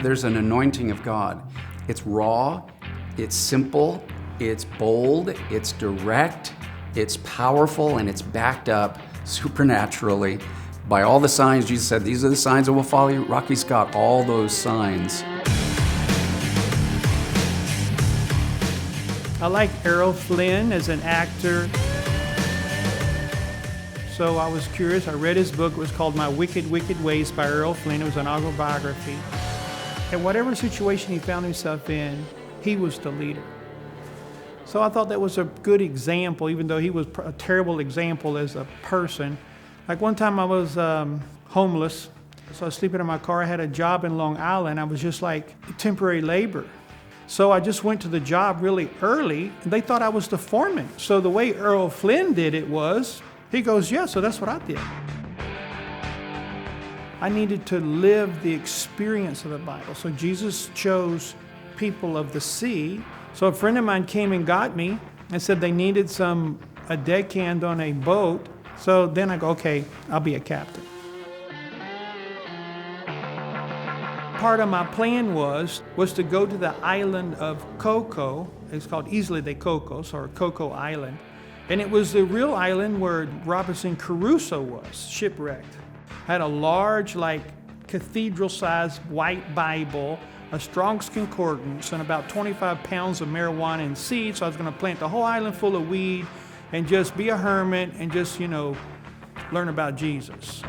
There's an anointing of God. It's raw, it's simple, it's bold, it's direct, it's powerful, and it's backed up supernaturally by all the signs. Jesus said, these are the signs that will follow you. Rocky's got all those signs. I like Errol Flynn as an actor. So I was curious. I read his book. It was called My Wicked, Wicked Ways by Errol Flynn. It was an autobiography. And whatever situation he found himself in, he was the leader. So I thought that was a good example, even though he was a terrible example as a person. Like one time I was homeless. So I was sleeping in my car. I had a job in Long Island. I was just like temporary labor. So I just went to the job really early, and they thought I was the foreman. So the way Errol Flynn did it was, he goes, yeah, so that's what I did. I needed to live the experience of the Bible. So Jesus chose people of the sea. So a friend of mine came and got me and said they needed a deckhand on a boat. So then I go, okay, I'll be a captain. Part of my plan was to go to the island of Coco. It's called Isla de Cocos, or Coco Island. And it was the real island where Robinson Crusoe was, shipwrecked. Had a large, like, cathedral-sized white Bible, a Strong's Concordance, and about 25 pounds of marijuana and seeds. So I was going to plant the whole island full of weed and just be a hermit and just, learn about Jesus.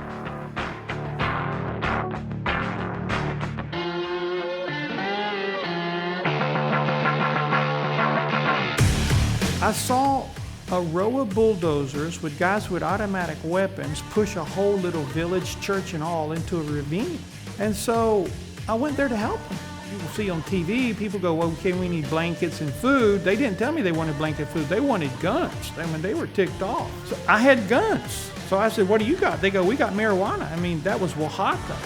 I saw a row of bulldozers with guys with automatic weapons push a whole little village, church and all, into a ravine. And so I went there to help them. You see on TV, people go, well, okay, we need blankets and food. They didn't tell me they wanted blanket food. They wanted guns. They were ticked off. So I had guns. So I said, what do you got? They go, we got marijuana. That was Oaxaca.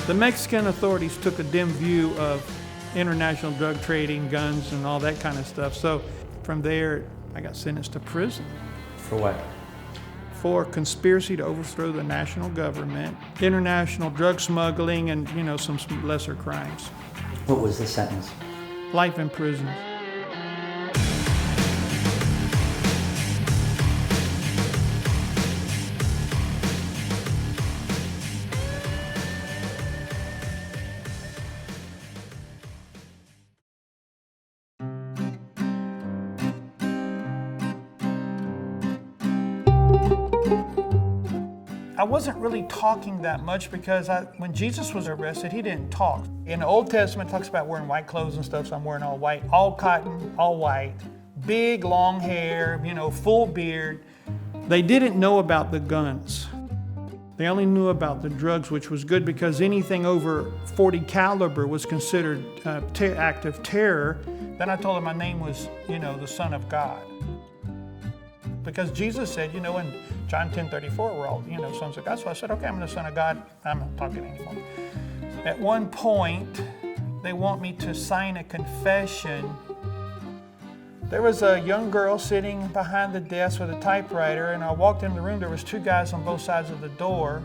The Mexican authorities took a dim view of international drug trading, guns, and all that kind of stuff. So from there, I got sentenced to prison. For what? For conspiracy to overthrow the national government, international drug smuggling, and some lesser crimes. What was the sentence? Life in prison. I wasn't really talking that much because when Jesus was arrested, he didn't talk. In the Old Testament, it talks about wearing white clothes and stuff, so I'm wearing all white, all cotton, all white, big long hair, full beard. They didn't know about the guns. They only knew about the drugs, which was good because anything over 40 caliber was considered act of terror. Then I told them my name was, the Son of God. Because Jesus said, in John 10:34, we're all, sons of God. So I said, okay, I'm the Son of God. I'm not talking anymore. At one point, they want me to sign a confession. There was a young girl sitting behind the desk with a typewriter, and I walked in the room. There was two guys on both sides of the door.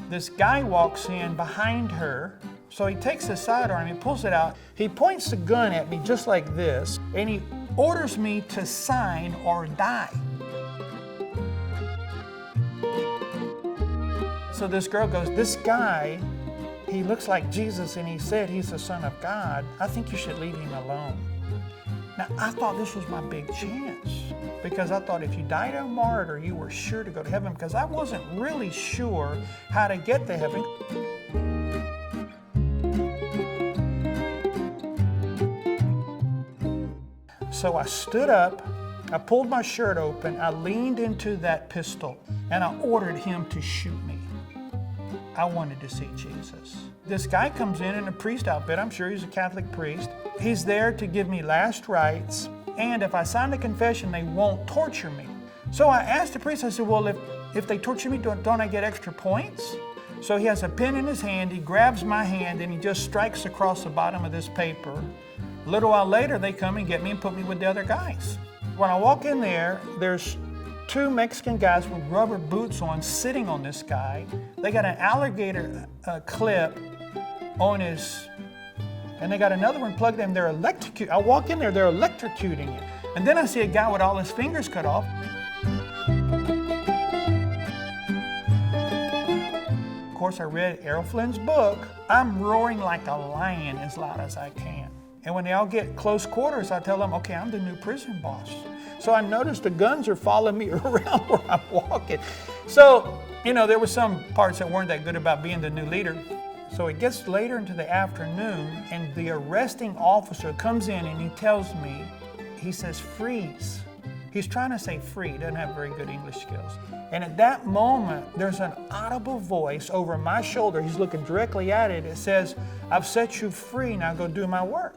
This guy walks in behind her. So he takes his sidearm, he pulls it out. He points the gun at me just like this, and he orders me to sign or die. So this girl goes, this guy, he looks like Jesus and he said he's the Son of God. I think you should leave him alone. Now, I thought this was my big chance because I thought if you died a martyr, you were sure to go to heaven because I wasn't really sure how to get to heaven. So I stood up, I pulled my shirt open, I leaned into that pistol, and I ordered him to shoot me. I wanted to see Jesus. This guy comes in a priest outfit. I'm sure he's a Catholic priest. He's there to give me last rites, and if I sign the confession, they won't torture me. So I asked the priest, I said, well, if they torture me, don't I get extra points? So he has a pen in his hand, he grabs my hand, and he just strikes across the bottom of this paper. A little while later, they come and get me and put me with the other guys. When I walk in there, there's two Mexican guys with rubber boots on sitting on this guy. They got an alligator clip on his, and they got another one plugged in. They're electrocuting. I walk in there, they're electrocuting it. And then I see a guy with all his fingers cut off. Of course, I read Errol Flynn's book. I'm roaring like a lion as loud as I can. And when they all get close quarters, I tell them, okay, I'm the new prison boss. So I noticed the guns are following me around where I'm walking. So, there were some parts that weren't that good about being the new leader. So it gets later into the afternoon, and the arresting officer comes in and he tells me, he says, freeze. He's trying to say free, doesn't have very good English skills. And at that moment, there's an audible voice over my shoulder. He's looking directly at it. It says, I've set you free, now go do my work.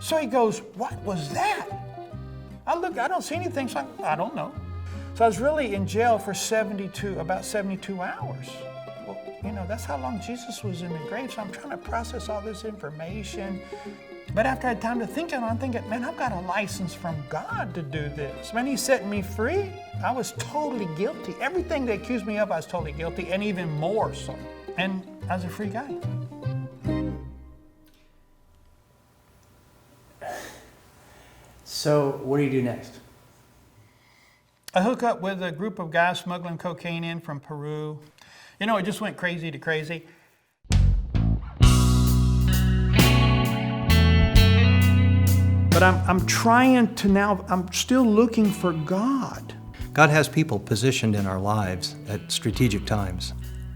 So he goes, what was that? I look, I don't see anything, so I don't know. So I was really in jail for about 72 hours. Well, that's how long Jesus was in the grave, so I'm trying to process all this information. But after I had time to think on it, I'm thinking, man, I've got a license from God to do this. Man, He's setting me free. I was totally guilty. Everything they accused me of, I was totally guilty, and even more so. And I was a free guy. So what do you do next? I hook up with a group of guys smuggling cocaine in from Peru. It just went crazy to crazy. But I'm trying to now, I'm still looking for God. God has people positioned in our lives at strategic times.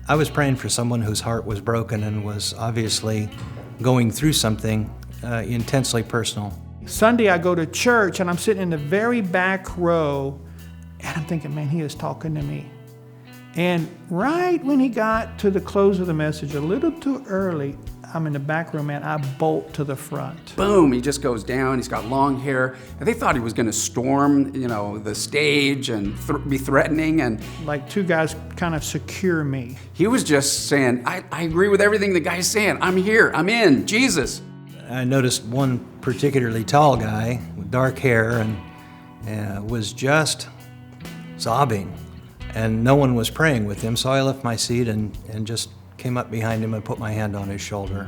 I was praying for someone whose heart was broken and was obviously going through something intensely personal. Sunday I go to church and I'm sitting in the very back row and I'm thinking, man, He is talking to me. And right when he got to the close of the message, a little too early, I'm in the back room, man, I bolt to the front. Boom, he just goes down, he's got long hair. And they thought he was gonna storm, the stage and be threatening. And like two guys kind of secure me. he was just saying, I agree with everything the guy's saying. I'm here, I'm in, Jesus. I noticed one particularly tall guy with dark hair and was just sobbing. And no one was praying with him, so I left my seat and just came up behind him and put my hand on his shoulder.